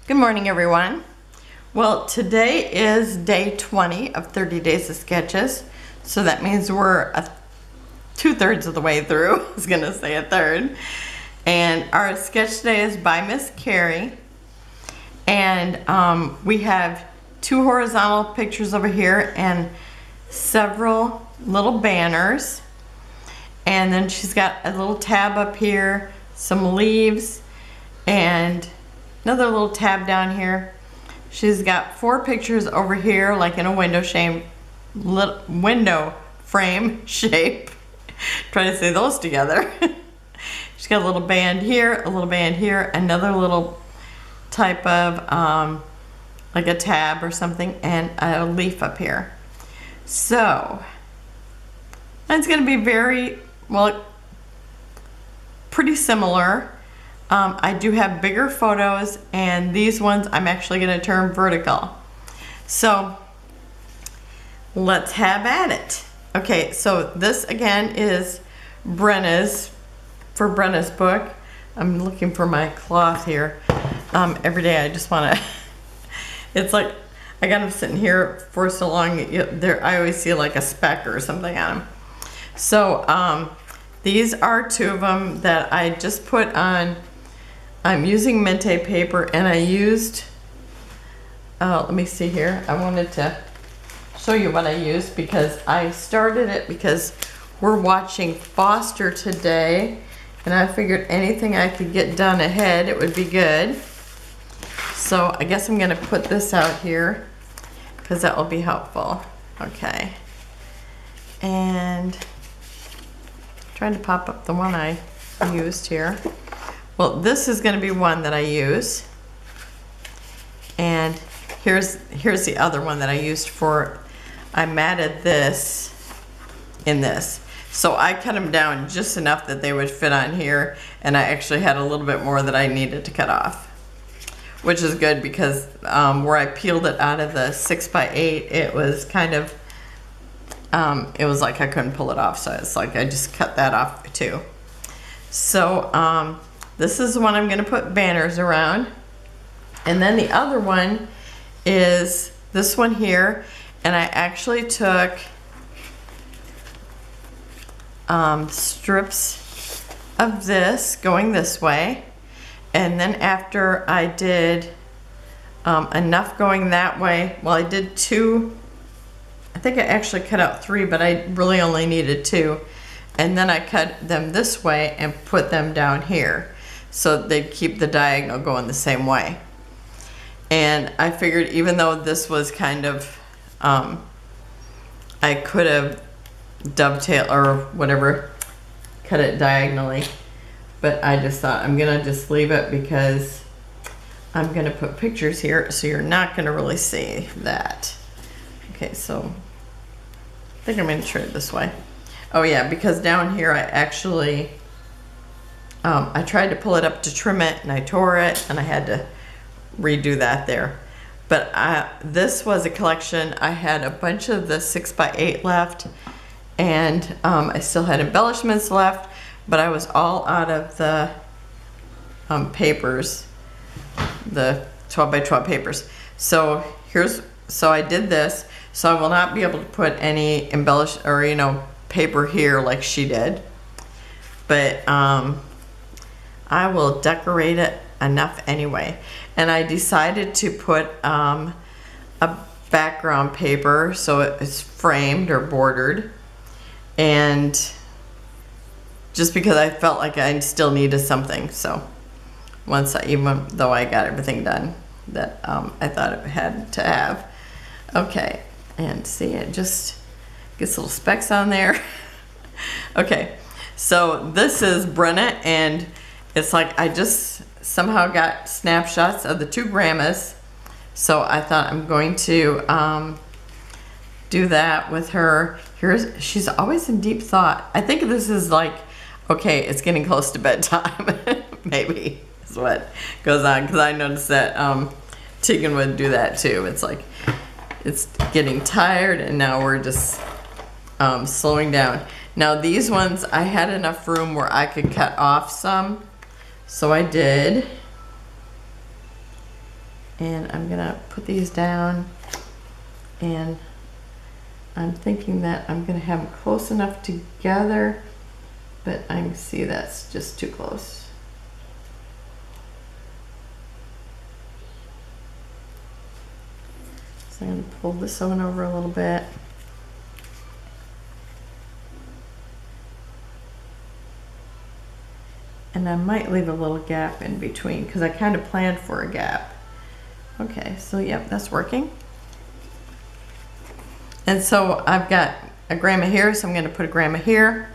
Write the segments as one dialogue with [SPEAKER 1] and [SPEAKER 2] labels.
[SPEAKER 1] Good morning, everyone. Well, today is day 20 of 30 days of sketches. So that means we're 2/3 of the way through. I was gonna say a third. And our sketch today is by Miss Carrie. And we have 2 horizontal pictures over here and several little banners. And then she's got a little tab up here, some leaves, and another little tab down here. She's got 4 pictures over here, like in a window frame shape. Try to say those together. She's got a little band here, a little band here, another little type of like a tab or something, and a leaf up here. So it's going to be pretty similar. I do have bigger photos, and these ones I'm actually going to turn vertical. So let's have at it. Okay, so this again is Brenna's book. I'm looking for my cloth here. Every day I just want to, it's like I got them sitting here for so long, I always see like a speck or something on them. So these are 2 of them that I just put on. I'm using Mintay paper, and I used, let me see here. I wanted to show you what I used because I started it because we're watching Foster today, and I figured anything I could get done ahead, it would be good. So I guess I'm gonna put this out here because that will be helpful. Okay. And trying to pop up the one I used here. Well, this is going to be one that I use, and here's the other one that I used for. I matted this in this, so I cut them down just enough that they would fit on here, and I actually had a little bit more that I needed to cut off, which is good because where I peeled it out of the 6x8, it was kind of it was like I couldn't pull it off, so it's like I just cut that off too. So this is the one I'm going to put banners around. And then the other one is this one here. And I actually took strips of this going this way. And then after I did enough going that way, well, I did 2. I think I actually cut out 3, but I really only needed 2. And then I cut them this way and put them down here, so they'd keep the diagonal going the same way. And I figured even though this was kind of, I could have dovetailed or whatever, cut it diagonally, but I just thought I'm gonna just leave it because I'm gonna put pictures here, so you're not gonna really see that. Okay, so I think I'm gonna try it this way. Oh yeah, because down here I actually, I tried to pull it up to trim it, and I tore it, and I had to redo that there. But this was a collection. I had a bunch of the 6x8 left, and I still had embellishments left, but I was all out of the papers, the 12x12 papers. So I did this. So I will not be able to put any paper here like she did, but I will decorate it enough anyway. And I decided to put a background paper so it's framed or bordered, and just because I felt like I still needed something. So even though I got everything done that I thought it had to have. Okay, and see, it just gets little specks on there. Okay, so this is Brenna, and it's like I just somehow got snapshots of the 2 grandmas, so I thought I'm going to do that with her. She's always in deep thought. I think this is like, okay, it's getting close to bedtime. Maybe is what goes on, because I noticed that Tegan would do that too. It's like it's getting tired, and now we're just slowing down. Now these ones, I had enough room where I could cut off some, so I did. And I'm gonna put these down, and I'm thinking that I'm gonna have them close enough together, but I can see that's just too close. So I'm gonna pull this one over a little bit. And I might leave a little gap in between because I kind of planned for a gap. Okay, so yep, that's working. And so I've got a grandma here, so I'm going to put a grandma here.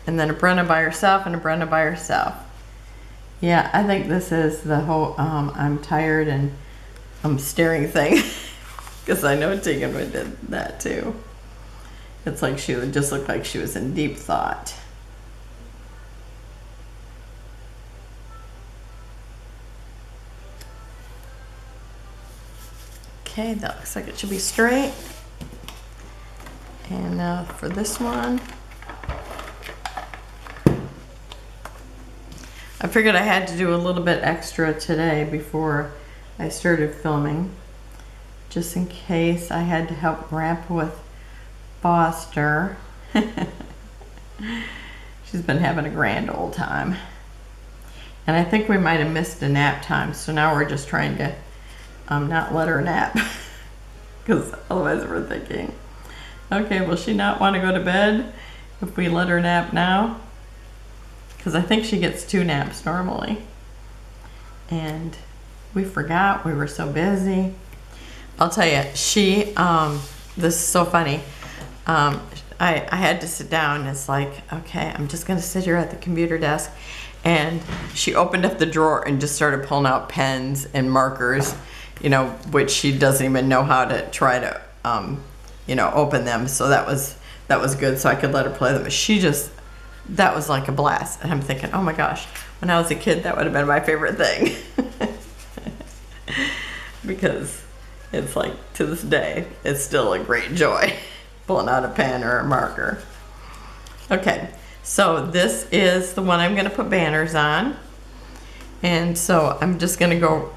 [SPEAKER 1] And then a Brenna by herself and a Brenna by herself. Yeah, I think this is the whole I'm tired and I'm staring thing. Because I know Tegan would do that too. It's like she would just look like she was in deep thought. Okay, that looks like it should be straight. And now for this one, I figured I had to do a little bit extra today before I started filming, just in case I had to help Grandpa with Foster. She's been having a grand old time. And I think we might have missed a nap time, so now we're just trying to not let her nap. Because otherwise we're thinking, okay, will she not want to go to bed if we let her nap now? Because I think she gets 2 naps normally. And we forgot, we were so busy. I'll tell you, she, this is so funny. I had to sit down. It's like, okay, I'm just gonna sit here at the computer desk. And she opened up the drawer and just started pulling out pens and markers, you know, which she doesn't even know how to try to, you know, open them. So that was good. So I could let her play them. But that was like a blast. And I'm thinking, oh my gosh, when I was a kid, that would have been my favorite thing. Because it's like, to this day, it's still a great joy pulling out a pen or a marker. Okay, so this is the one I'm going to put banners on. And so I'm just going to go,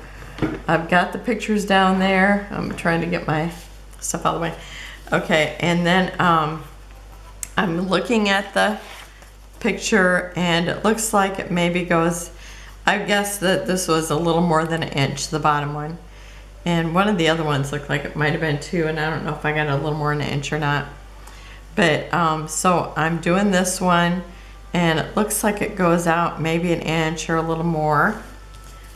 [SPEAKER 1] I've got the pictures down there. I'm trying to get my stuff out of the way. Okay, and then I'm looking at the picture and it looks like it maybe goes, I guess that this was a little more than 1 inch, the bottom one. And one of the other ones looked like it might have been 2, and I don't know if I got a little more than 1 inch or not. But so I'm doing this one, and it looks like it goes out maybe 1 inch or a little more.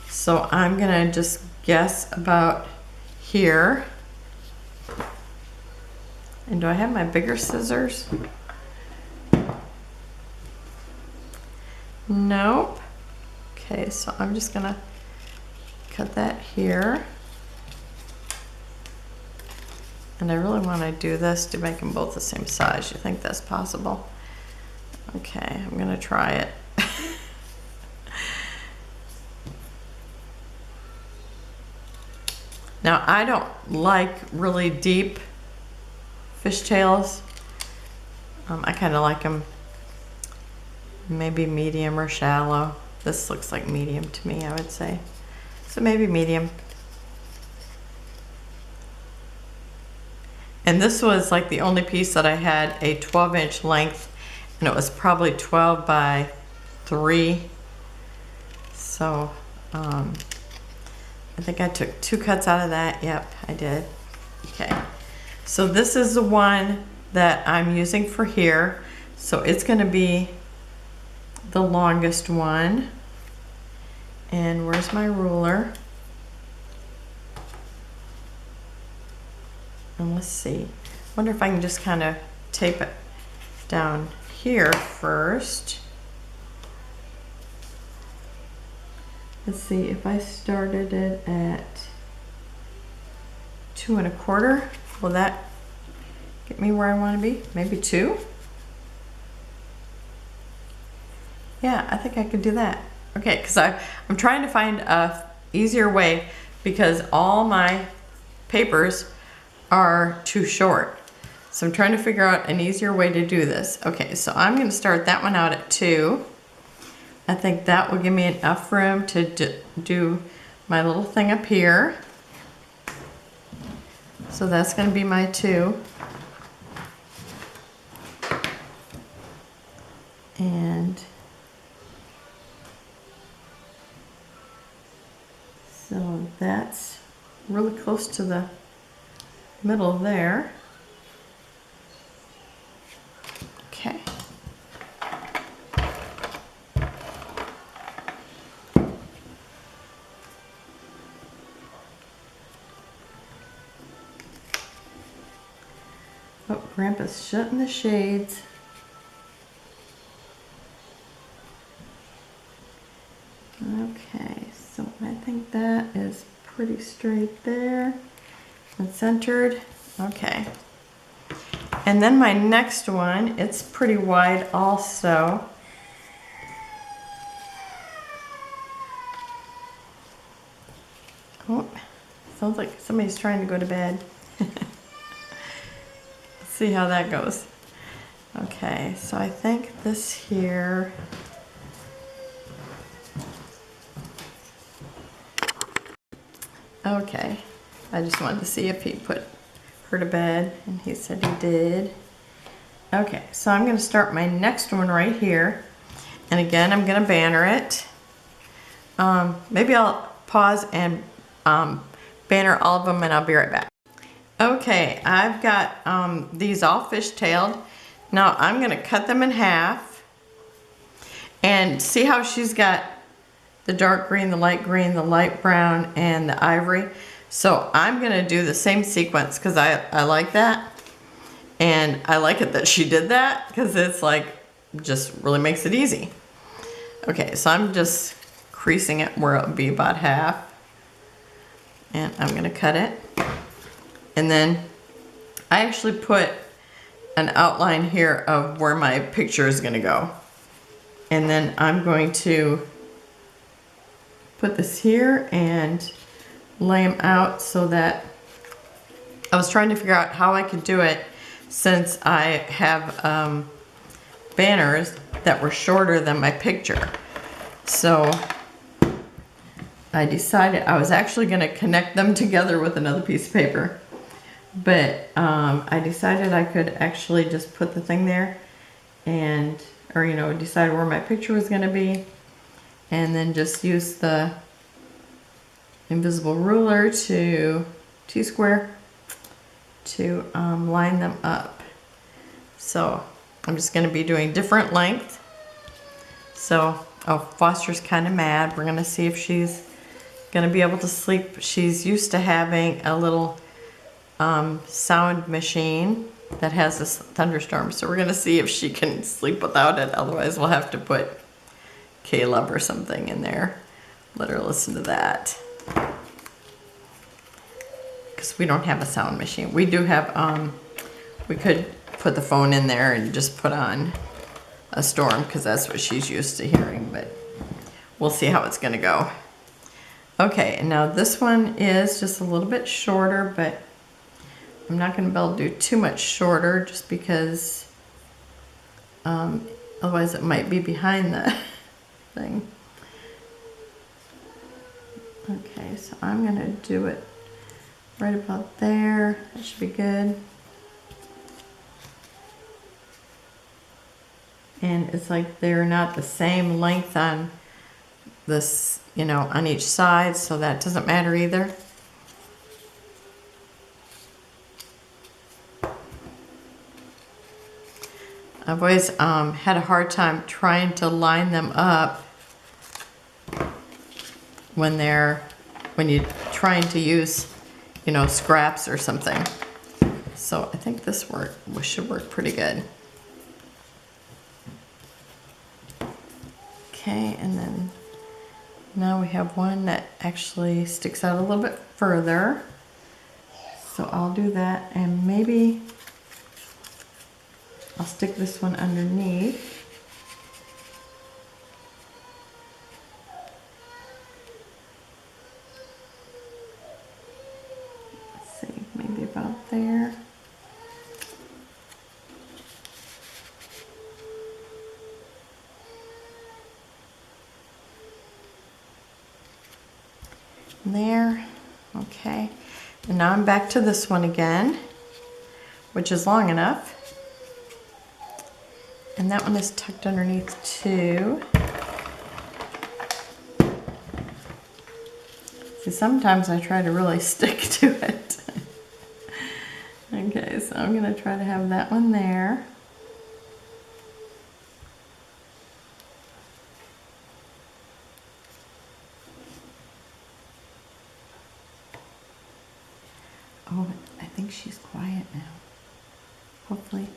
[SPEAKER 1] So I'm gonna just guess about here. And do I have my bigger scissors? Nope. Okay, so I'm just gonna cut that here. And I really want to do this to make them both the same size. You think that's possible? Okay, I'm gonna try it. Now, I don't like really deep fishtails. I kind of like them maybe medium or shallow. This looks like medium to me, I would say. So maybe medium. And this was like the only piece that I had a 12-inch length, and it was probably 12 by 3. So I think I took 2 cuts out of that. Yep, I did. Okay, so this is the one that I'm using for here. So it's going to be the longest one. And where's my ruler? And let's see. Wonder if I can just kind of tape it down here first. Let's see, if I started it at 2 1/4, will that get me where I want to be? Maybe 2? Yeah, I think I could do that. Okay, because I'm trying to find a easier way, because all my papers are too short. So I'm trying to figure out an easier way to do this. Okay, so I'm going to start that one out at 2. I think that will give me enough room to do my little thing up here. So that's going to be my 2. And so that's really close to the middle there. Okay. Oh, Grandpa's shutting the shades. Okay, so I think that is pretty straight there and centered. Okay. And then my next one, it's pretty wide also. Oh, sounds like somebody's trying to go to bed. Let's see how that goes. Okay, so I think this here. Okay, I just wanted to see if he put her to bed, and he said he did. Okay, so I'm going to start my next one right here, and again I'm going to banner it. Maybe I'll pause and banner all of them, and I'll be right back. Okay, I've got these all fishtailed. Now I'm going to cut them in half, and see how she's got the dark green, the light green, the light brown, and the ivory. So I'm going to do the same sequence because I like that. And I like it that she did that because it's like, just really makes it easy. Okay, so I'm just creasing it where it'll be about half. And I'm going to cut it. And then I actually put an outline here of where my picture is going to go. And then I'm going to put this here and lay them out so that I was trying to figure out how I could do it since I have banners that were shorter than my picture. So I decided I was actually going to connect them together with another piece of paper, but I decided I could actually just put the thing there and, or you know, decide where my picture was going to be, and then just use the invisible ruler to T-square to line them up. So I'm just going to be doing different length. So, oh, Foster's kind of mad. We're going to see if she's going to be able to sleep. She's used to having a little sound machine that has this thunderstorm. So we're going to see if she can sleep without it. Otherwise we'll have to put Caleb or something in there. Let her listen to that. Because we don't have a sound machine. We do have, we could put the phone in there and just put on a storm because that's what she's used to hearing, but we'll see how it's gonna go. Okay, and now this one is just a little bit shorter, but I'm not gonna be able to do too much shorter just because otherwise it might be behind the thing. Okay, so I'm gonna do it right about there. That should be good. And it's like they're not the same length on this, you know, on each side, so that doesn't matter either. I've always had a hard time trying to line them up when you're trying to use, you know, scraps or something. So I think this should work pretty good. Okay, and then now we have one that actually sticks out a little bit further. So I'll do that, and maybe I'll stick this one underneath. Let's see, maybe about there. there. Okay, and now I'm back to this one again, which is long enough. And that one is tucked underneath too. See, sometimes I try to really stick to it. Okay, so I'm gonna try to have that one there. Oh, I think she's quiet now. Hopefully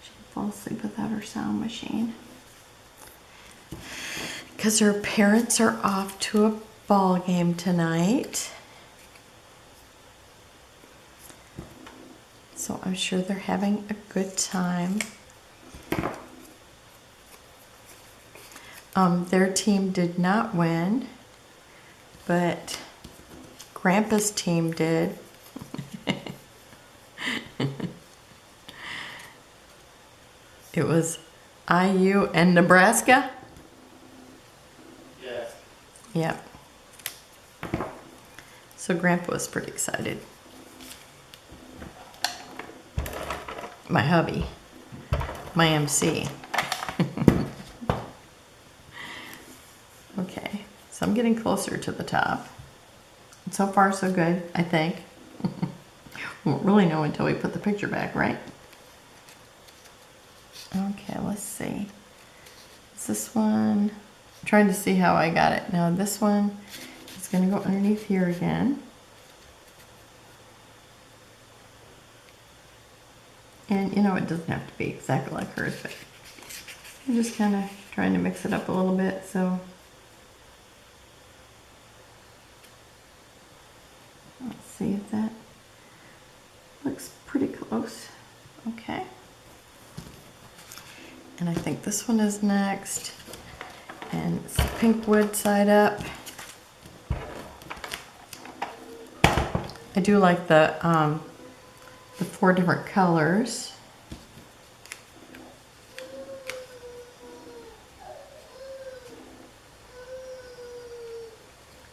[SPEAKER 1] she can fall asleep without her sound machine. Because her parents are off to a ball game tonight. So I'm sure they're having a good time. Their team did not win, but Grandpa's team did. It was IU and Nebraska?
[SPEAKER 2] Yes.
[SPEAKER 1] Yep. So Grandpa was pretty excited. My hubby. My MC. Okay, so I'm getting closer to the top. So far so good, I think. Won't really know until we put the picture back, right? Okay, let's see. Is this one? I'm trying to see how I got it. Now this one is going to go underneath here again. And you know, it doesn't have to be exactly like hers, but I'm just kind of trying to mix it up a little bit. So let's see if that looks pretty close. Okay. And I think this one is next. And it's the pink wood side up. I do like the 4 different colors.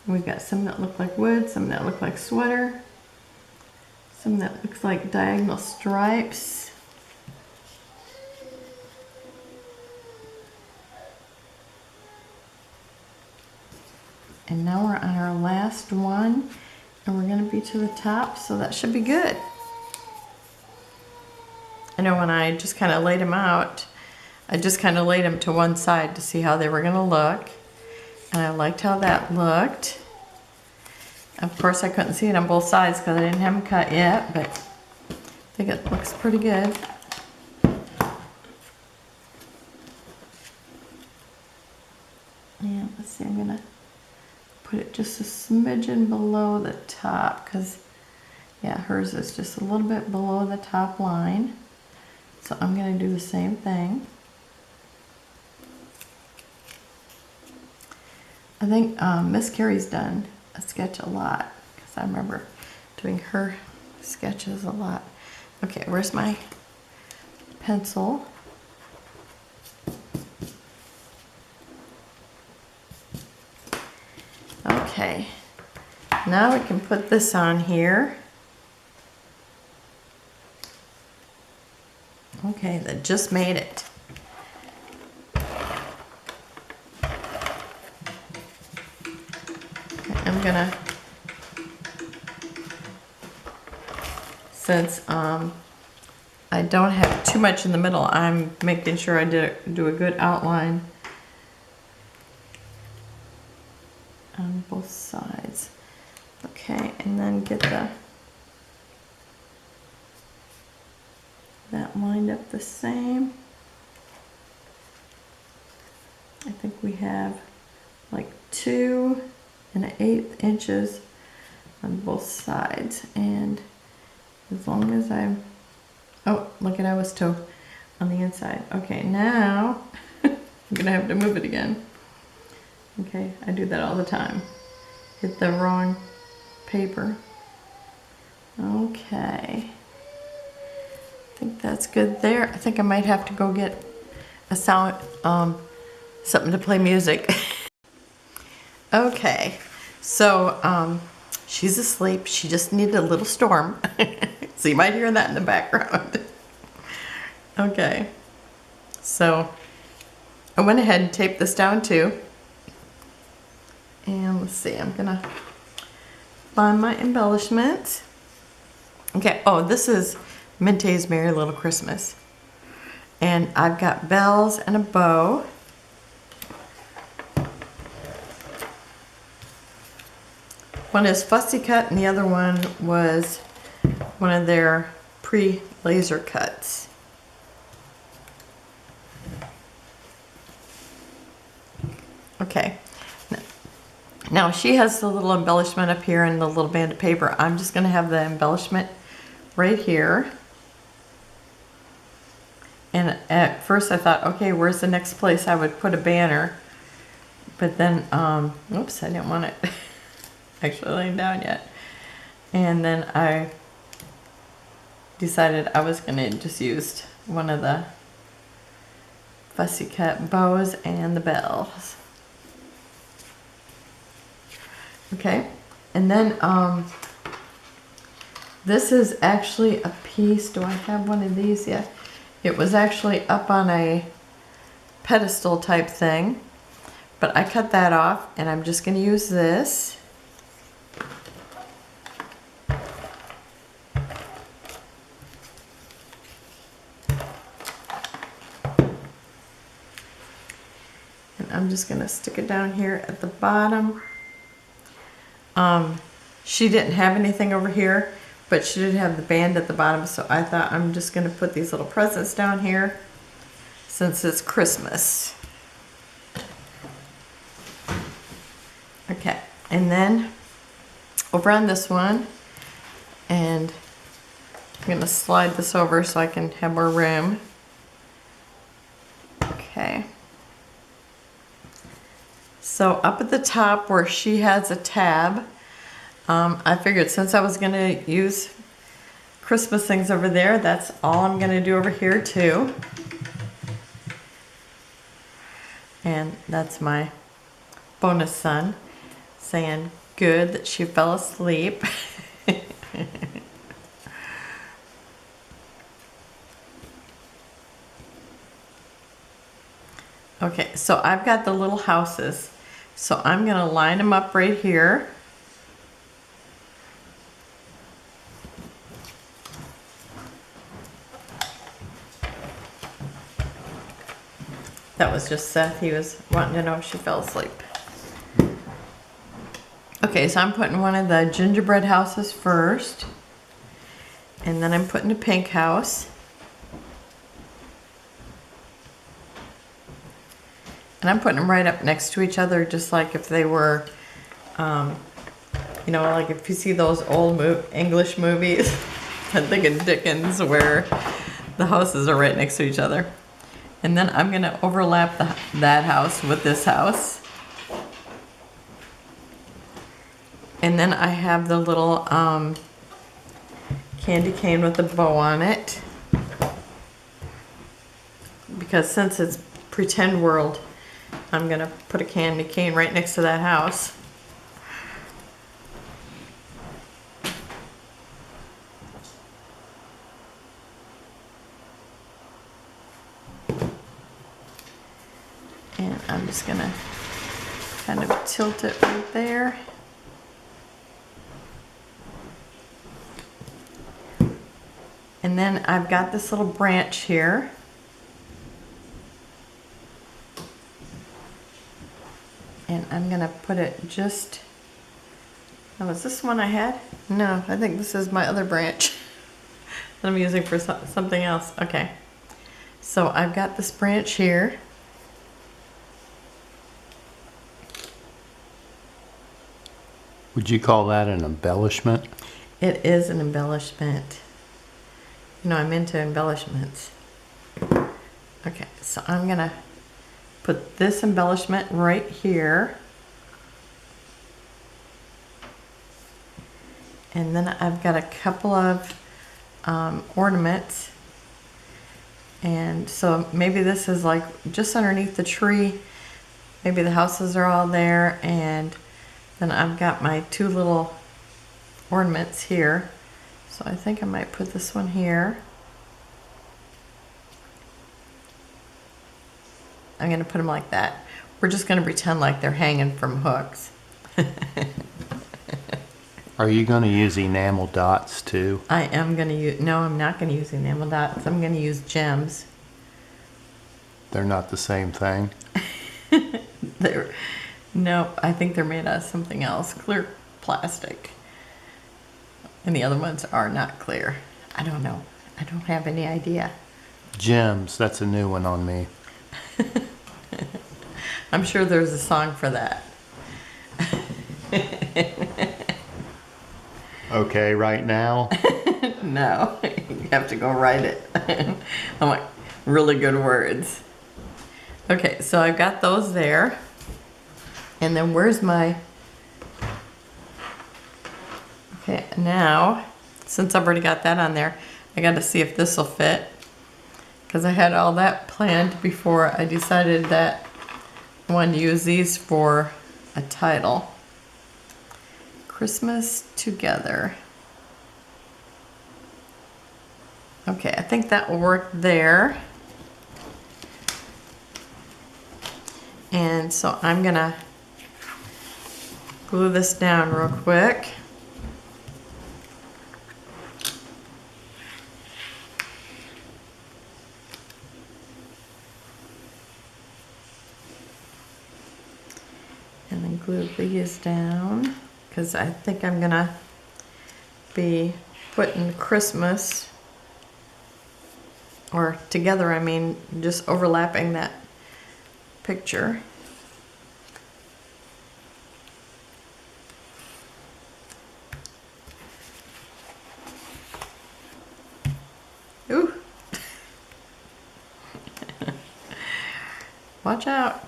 [SPEAKER 1] We've got some that look like wood, some that look like sweater, some that looks like diagonal stripes. And now we're on our last one, and we're going to be to the top, so that should be good. I know when I just kind of laid them out, I just kind of laid them to one side to see how they were going to look. And I liked how that looked. Of course, I couldn't see it on both sides because I didn't have them cut yet, but I think it looks pretty good. Yeah, let's see, I'm going to put it just a smidgen below the top because, yeah, hers is just a little bit below the top line. So I'm going to do the same thing. I think Miss Carrie's done a sketch a lot because I remember doing her sketches a lot. Okay, where's my pencil? Okay, now we can put this on here. Okay, that just made it. I'm gonna, since I don't have too much in the middle, I'm making sure I do a good outline on both sides. Okay, and then get that lined up the same. I think we have like 2 1/8 inches on both sides, and as long as I'm, oh, look at, I was too on the inside. Okay, now I'm gonna have to move it again. Okay, I do that all the time. Hit the wrong paper. Okay, I think that's good there. I think I might have to go get a sound, something to play music. Okay, So she's asleep. She just needed a little storm. So you might hear that in the background. Okay. So I went ahead and taped this down too. And let's see, I'm gonna find my embellishments. Okay, oh, this is Mintay's Merry Little Christmas. And I've got bells and a bow. One is fussy cut and the other one was one of their pre-laser cuts. Okay. Now she has the little embellishment up here and the little band of paper. I'm just going to have the embellishment right here. And at first I thought, okay, where's the next place I would put a banner? But then, oops, I didn't want it actually laying down yet. And then I decided I was going to just use one of the fussy cut bows and the bells. Okay, and then this is actually a piece. Do I have one of these yet? It was actually up on a pedestal type thing, but I cut that off and I'm just going to use this. And I'm just going to stick it down here at the bottom. She didn't have anything over here, but she did have the band at the bottom, so I thought I'm just going to put these little presents down here since it's Christmas. Okay, and then over on this one, and I'm going to slide this over so I can have more room. Okay. So up at the top where she has a tab, I figured since I was going to use Christmas things over there, that's all I'm going to do over here too. And that's my bonus son saying good that she fell asleep. Okay, so I've got the little houses. So I'm going to line them up right here. That was just Seth. He was wanting to know if she fell asleep. Okay, so I'm putting one of the gingerbread houses first. And then I'm putting a pink house. And I'm putting them right up next to each other, just like if they were, you know, like if you see those old English movies, I'm thinking Dickens, where the houses are right next to each other. And then I'm going to overlap that house with this house. And then I have the little candy cane with the bow on it. Because since it's pretend world, I'm going to put a candy cane right next to that house. And I'm just going to kind of tilt it right there. And then I've got this little branch here. And I'm going to put it just, oh, is this one I had? No, I think this is my other branch that I'm using for something else. Okay. So I've got this branch here.
[SPEAKER 2] Would you call that an embellishment?
[SPEAKER 1] It is an embellishment. You know, I'm into embellishments. Okay, so I'm going to put this embellishment right here. And then I've got a couple of ornaments. And so maybe this is like just underneath the tree. Maybe the houses are all there and Then I've got my two little ornaments here. So I think I might put this one here. I'm going to put them like that. We're just going to pretend like they're hanging from hooks.
[SPEAKER 2] Are you going to use enamel dots too?
[SPEAKER 1] I am going to use, no, I'm not going to use enamel dots. I'm going to use gems.
[SPEAKER 2] They're not the same thing?
[SPEAKER 1] They're, no, I think they're made out of something else. Clear plastic. And the other ones are not clear. I don't know. I don't have any idea.
[SPEAKER 2] Gems, that's a new one on me.
[SPEAKER 1] I'm sure there's a song for that.
[SPEAKER 2] Okay, right now?
[SPEAKER 1] No, you have to go write it. I'm like, really good words. Okay, so I've got those there. And then where's my... Okay, now, since I've already got that on there, I got to see if this will fit. Because I had all that planned before I decided that I wanted to use these for a title. Christmas Together. Okay, I think that will work there. And so I'm gonna glue this down real quick. And then glue these down, because I think I'm gonna be putting Christmas, or together, I mean, just overlapping that picture. Ooh. Watch out.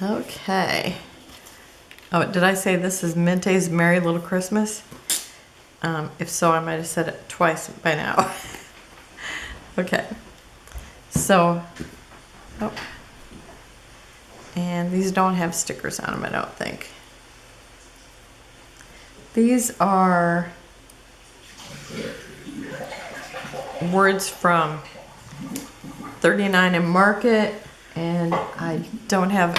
[SPEAKER 1] Okay. Oh, did I say this is Mintay's Merry Little Christmas? If so, I might have said it twice by now. Okay. So, oh. And these don't have stickers on them, I don't think. These are words from 39 and Market, and I don't have,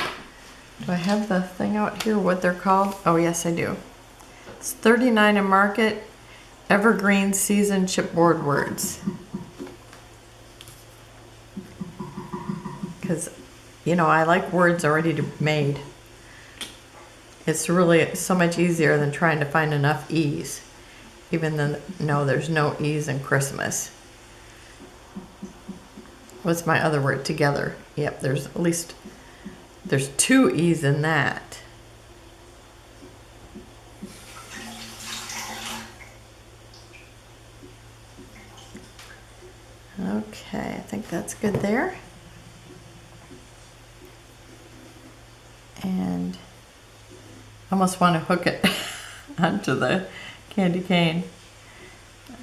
[SPEAKER 1] do I have the thing out here, what they're called? Oh, yes, I do. It's 39 and Market, Evergreen Season Chipboard Words. Because, you know, I like words already made. It's really so much easier than trying to find enough E's. Even though, no, there's no E's in Christmas. What's my other word? Together. Yep, there's at least, there's 2 E's in that. Okay, I think that's good there. And I almost want to hook it onto the candy cane.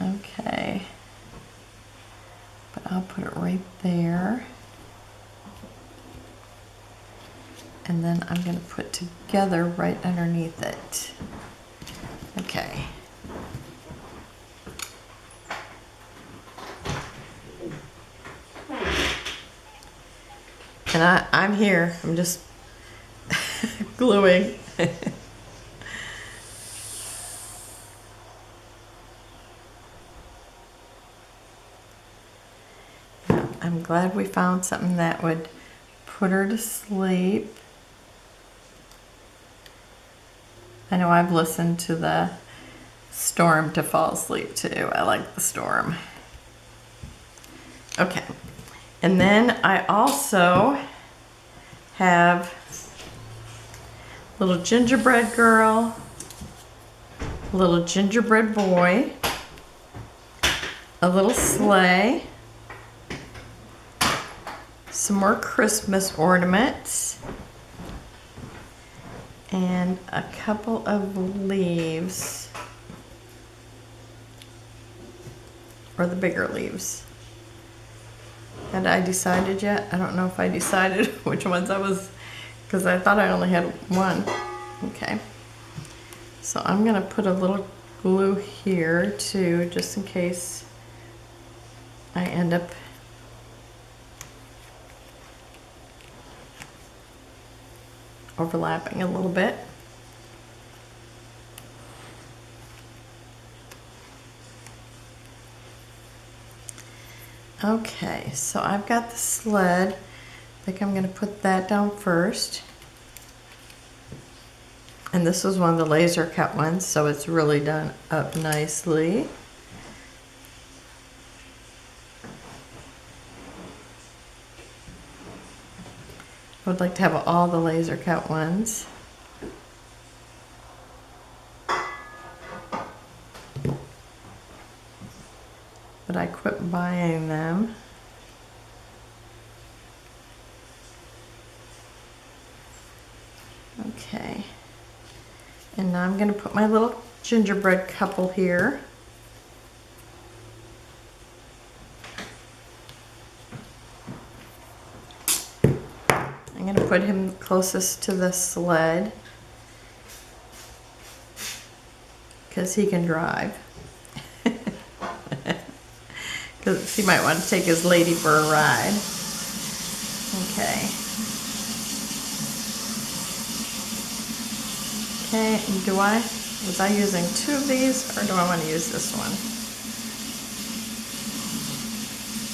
[SPEAKER 1] Okay. But I'll put it right there. And then I'm going to put together right underneath it. Okay. And I'm here. I'm just gluing. I'm glad we found something that would put her to sleep. I know I've listened to the storm to fall asleep too. I like the storm. Okay. And then I also have a little gingerbread girl, a little gingerbread boy, a little sleigh, some more Christmas ornaments, and a couple of leaves, or the bigger leaves. Had I decided yet? I don't know if I decided which ones I was, because I thought I only had one. Okay. So I'm gonna put a little glue here too, just in case I end up overlapping a little bit. Okay, so I've got the sled. I think I'm gonna put that down first. And this was one of the laser cut ones, so it's really done up nicely. I would like to have all the laser cut ones. But I quit buying them. Okay. And now I'm going to put my little gingerbread couple here. I'm going to put him closest to the sled because he can drive. Because he might want to take his lady for a ride. Okay. Okay, was I using two of these, or do I want to use this one?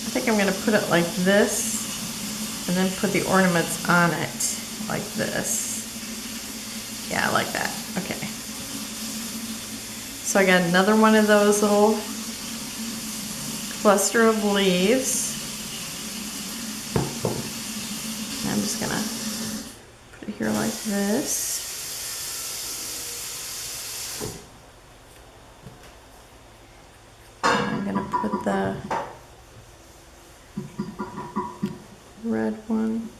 [SPEAKER 1] I think I'm going to put it like this, and then put the ornaments on it, like this. Yeah, I like that. Okay. So I got another one of those little cluster of leaves. And I'm just gonna put it here like this. And I'm gonna put the red one.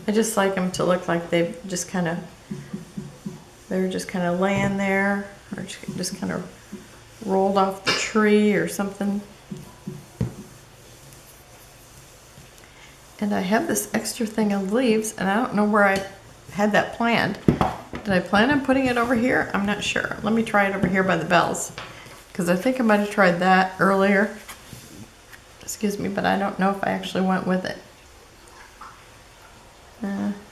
[SPEAKER 1] I just like them to look like they're just kind of laying there, or just kind of rolled off the tree or something. And I have this extra thing of leaves, and I don't know where I had that planned. Did I plan on putting it over here? I'm not sure. Let me try it over here by the bells, because I think I might have tried that earlier. Excuse me, but I don't know if I actually went with it.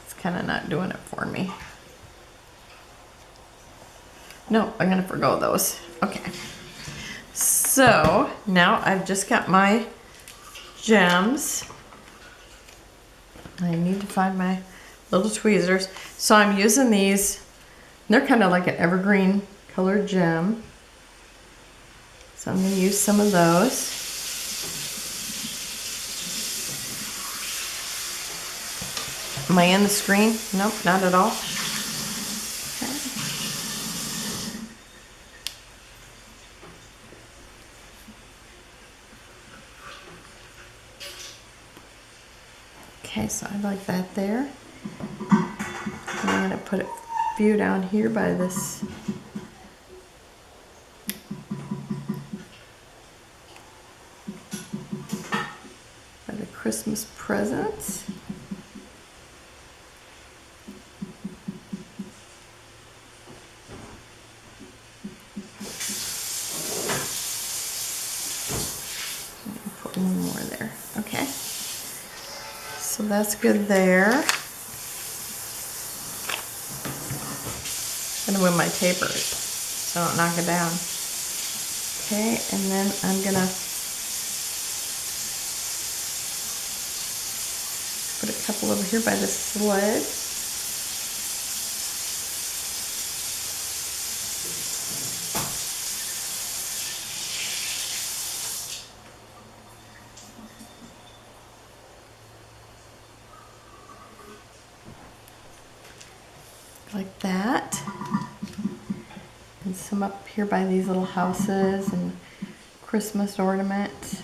[SPEAKER 1] It's kind of not doing it for me. No, I'm gonna forgo those. Okay. So now I've just got my gems. I need to find my little tweezers. So I'm using these. They're kind of like an evergreen colored gem. So I'm gonna use some of those. Am I in the screen? Nope, not at all. Okay, so I like that there. And I'm going to put a few down here by this. By the Christmas presents. Put one more there. Okay. So that's good there. I'm gonna win my tapers so I don't knock it down. Okay, and then I'm gonna put a couple over here by the sled. Like that. And some up here by these little houses and Christmas ornament.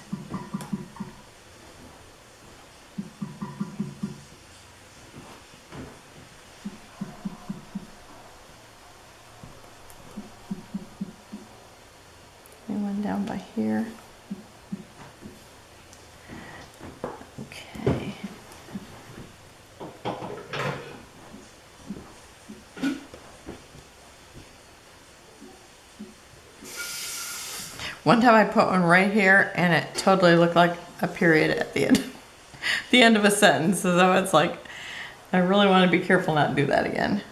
[SPEAKER 1] And one down by here. here. Okay. One time I put one right here and it totally looked like a period at the end. The end of a sentence. So it's like, I really want to be careful not to do that again.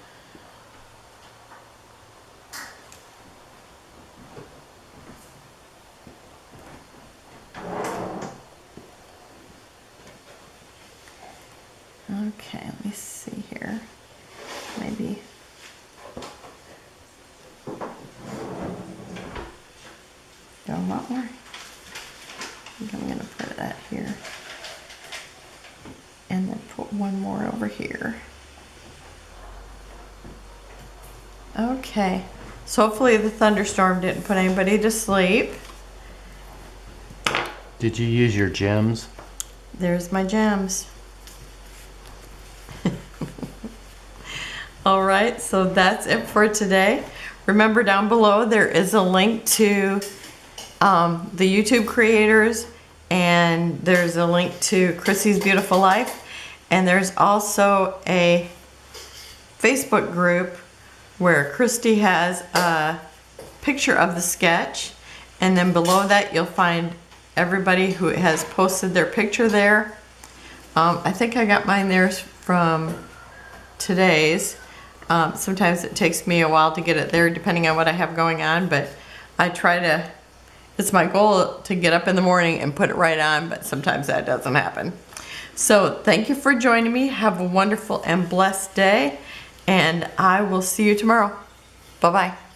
[SPEAKER 1] Okay, let me see here. Maybe. Do I want more? I think I'm gonna put that here. And then put one more over here. Okay, so hopefully the thunderstorm didn't put anybody to sleep.
[SPEAKER 2] Did you use your gems?
[SPEAKER 1] There's my gems. All right, so that's it for today. Remember, down below there is a link to the YouTube creators, and there's a link to Christy's Beautiful Life, and there's also a Facebook group where Christy has a picture of the sketch, and then below that you'll find everybody who has posted their picture there. I think I got mine there from today's. Sometimes it takes me a while to get it there depending on what I have going on, but I try to, it's my goal to get up in the morning and put it right on, but sometimes that doesn't happen. So thank you for joining me. Have a wonderful and blessed day, and I will see you tomorrow. Bye-bye.